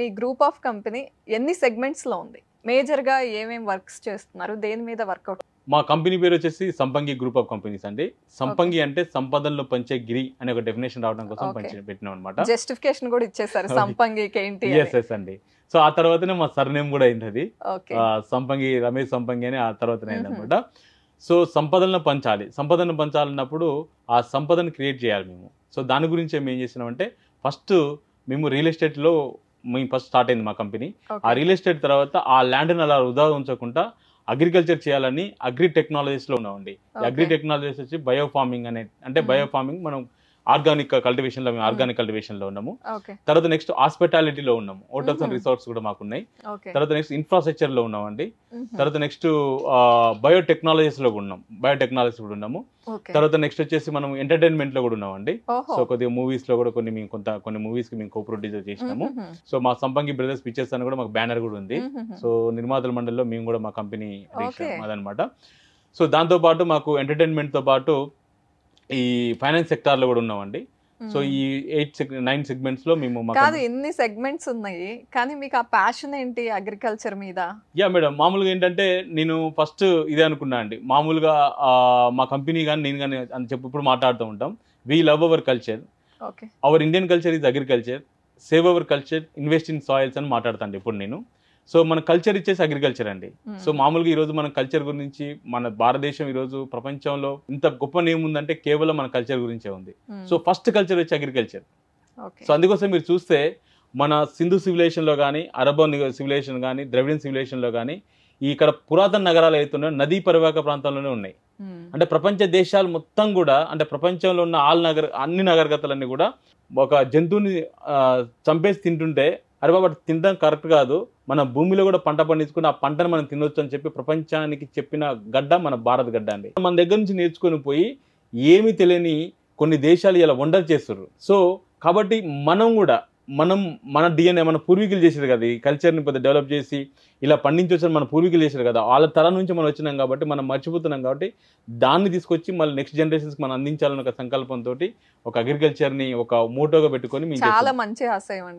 Me group of company ఎన్ని segments లో ఉంది? మేజర్ గా ఏమేం వర్క్స్ చేస్తున్నారు? దేని మీద వర్కౌట్? మా కంపెనీ పేరు వచ్చేసి సంపంగి గ్రూప్ ఆఫ్ కంపెనీస్ అండి. సంపంగి అంటే సంపదలను పంచే గిరి అనే ఒక డెఫినేషన్ రావడం కోసం పెట్టినాం అనమాట. జస్టిఫికేషన్ కూడా ఇచ్చేసారు సంపంగికి ఏంటి? ఎస్ అండి. సో ఆ తర్వాతనే మా సర్నేమ్ కూడా అయింది అది. సంపంగి, రమేష్ సంపంగి అని ఆ తర్వాతనే అయింది అనమాట. సో సంపదలను పంచాలి, సంపదను పంచాలన్నప్పుడు ఆ సంపదను క్రియేట్ చేయాలి మేము. సో దాని గురించి మేము ఏం చేసినామంటే ఫస్ట్ మేము రియల్ ఎస్టేట్లో మేము ఫస్ట్ స్టార్ట్ అయింది మా కంపెనీ. ఆ రియల్ ఎస్టేట్ తర్వాత ఆ ల్యాండ్ని అలా వృధా ఉంచకుండా అగ్రికల్చర్ చేయాలని అగ్రి టెక్నాలజీస్లో ఉన్నామండి. అగ్రి టెక్నాలజీస్ వచ్చి బయో ఫార్మింగ్ అనే, అంటే బయో ఫార్మింగ్ మనం ఆర్గానిక్ కల్టివేషన్లో మేము ఆర్గానిక్ కల్టివేషన్లో ఉన్నాము. తర్వాత నెక్స్ట్ హాస్పిటాలిటీలో ఉన్నాము, హోటల్స్ అండ్ రిసార్ట్స్ కూడా మాకు ఉన్నాయి. తర్వాత నెక్స్ట్ ఇన్ఫ్రాస్ట్రక్చర్లో ఉన్నామండి. తర్వాత నెక్స్ట్ బయోటెక్నాలజీస్లో కూడా ఉన్నాం, బయోటెక్నాలజీస్ కూడా ఉన్నాము. తర్వాత నెక్స్ట్ వచ్చేసి మనం ఎంటర్టైన్మెంట్ లో కూడా ఉన్నామండి. సో కొద్దిగా మూవీస్ లో కూడా కొన్ని మూవీస్ కి మేము కో ప్రొడ్యూసర్ చేసినాము. సో మా సంపంగి బ్రదర్స్ పిక్చర్స్ అని కూడా మాకు బ్యానర్ కూడా ఉంది. సో నిర్మాతల మండలిలో మేము కూడా మా కంపెనీ అదనమాట. సో దాంతో పాటు మాకు ఎంటర్టైన్మెంట్ తో పాటు ఈ ఫైనాన్స్ సెక్టార్ లో కూడా ఉన్నామండి. సో ఈ 9 సెగ్మెంట్స్ లో మేము కాదు, ఎన్ని సెగ్మెంట్స్ ఉన్నాయి కానీ మీకు ఆ ప్యాషన్ ఏంటి అగ్రికల్చర్ మీద? యా మేడం, మామూలుగా ఏంటంటే నేను ఫస్ట్ ఇదే అనుకున్నా అండి. మామూలుగా మా కంపెనీ కానీ నేను కానీ అని చెప్పి ఇప్పుడు మాట్లాడుతూ ఉంటాం. We love our culture, our Indian culture is agriculture, save our culture, invest in soils అని మాట్లాడతాను ఇప్పుడు నేను. సో మన కల్చర్ ఇచ్చేసి అగ్రికల్చర్ అండి. సో మామూలుగా ఈరోజు మన కల్చర్ గురించి, మన భారతదేశం ఈరోజు ప్రపంచంలో ఇంత గొప్ప నేమ్ ఉందంటే కేవలం మన కల్చర్ గురించే ఉంది. సో ఫస్ట్ కల్చర్ వచ్చి అగ్రికల్చర్. సో అందుకోసం మీరు చూస్తే మన సింధు సివిలైజేషన్లో కానీ, అరబన్ సివిలైజేషన్ కానీ, ద్రవిడియన్ సివిలైజేషన్లో కానీ ఇక్కడ పురాతన నగరాలు అవుతున్నాయో నదీ పరివాహక ప్రాంతాల్లోనే ఉన్నాయి. అంటే ప్రపంచ దేశాలు మొత్తం కూడా, అంటే ప్రపంచంలో ఉన్న అన్ని నాగరికతలన్నీ కూడా ఒక జంతువుని చంపేసి తింటుంటే, అరే బాబా తినడం కరెక్ట్ కాదు, మన భూమిలో కూడా పంట పండించుకుని ఆ పంటను మనం తినొచ్చు అని చెప్పి ప్రపంచానికి చెప్పిన గడ్డ మన భారత గడ్డ అండి. మన దగ్గర నుంచి నేర్చుకొని పోయి ఏమీ తెలియని కొన్ని దేశాలు ఇలా వండర్ చేస్తారు. సో కాబట్టి మనం కూడా మన డిఎన్ఏ మన పూర్వీకులు చేశారు కదా, ఈ కల్చర్ని పెద్ద డెవలప్ చేసి ఇలా పండించొచ్చిన మన పూర్వీకులు చేశారు కదా, వాళ్ళ తరం నుంచి మనం వచ్చినాం కాబట్టి మనం మర్చిపోతున్నాం. కాబట్టి దాన్ని తీసుకొచ్చి మళ్ళీ నెక్స్ట్ జనరేషన్స్కి మనం అందించాలని ఒక సంకల్పంతో ఒక అగ్రికల్చర్ని ఒక మోటోగా పెట్టుకొని చాలా మంచి ఆశయం అండి.